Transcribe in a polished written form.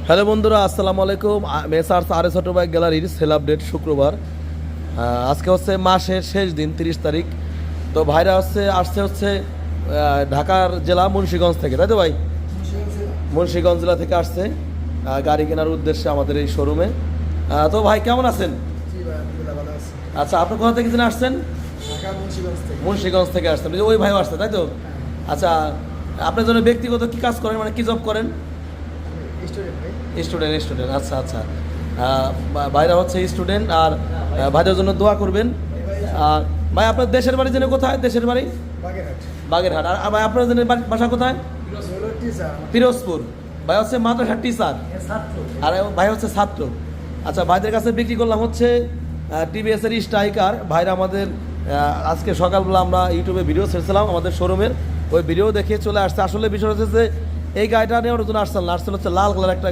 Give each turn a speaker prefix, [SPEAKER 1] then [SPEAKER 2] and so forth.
[SPEAKER 1] Hello বন্ধুরা, আসসালামু আলাইকুম। মেসার্স আরএস অটো বাইক গ্যালারির সেল আপডেট শুক্রবার। আজকে হচ্ছে মাসের শেষ দিন, 30 তারিখ। তো ভাইরা আসছে ঢাকার জেলা মুন্সিগঞ্জ থেকে, তাই তো ভাই? মুন্সিগঞ্জ জেলা থেকে আসছে গাড়ি কেনার উদ্দেশ্যে আমাদের এই শোরুমে। তো ভাই কেমন আছেন? আচ্ছা, আপনি কোথা থেকে আসছেন? মুন্সিগঞ্জ থেকে আসছেন, ওই ভাইও আসছে, তাই তো? আচ্ছা, আপনার জন্য ব্যক্তিগত কি কাজ করেন, মানে কি জব করেন? স্টুডেন্ট। আচ্ছা আচ্ছা, ভাইরা হচ্ছে স্টুডেন্ট। আর ভাইদের জন্য দোয়া করবেন। আর ভাই আপনার দেশের বাড়ি যেন কোথায়? দেশের বাড়ি বাগেরহাট। আর ভাই আপনার জন্য বাসা কোথায়? পিরোজপুর। ভাই হচ্ছে মাদ্রাসার টিচার, আর ভাই হচ্ছে ছাত্র। আচ্ছা, ভাইদের কাছে বিক্রি করলাম হচ্ছে টিভিএস এর স্ট্রাইকার। ভাইরা আমাদের আজকে সকালবেলা আমরা ইউটিউবে ভিডিও ছেড়েছিলাম আমাদের শোরুমের, ওই ভিডিও দেখে চলে আসছে। আসলে বিষয় হচ্ছে যে এই গাড়িটা নেওয়ার জন্য আসছিল হচ্ছে লাল কালার একটা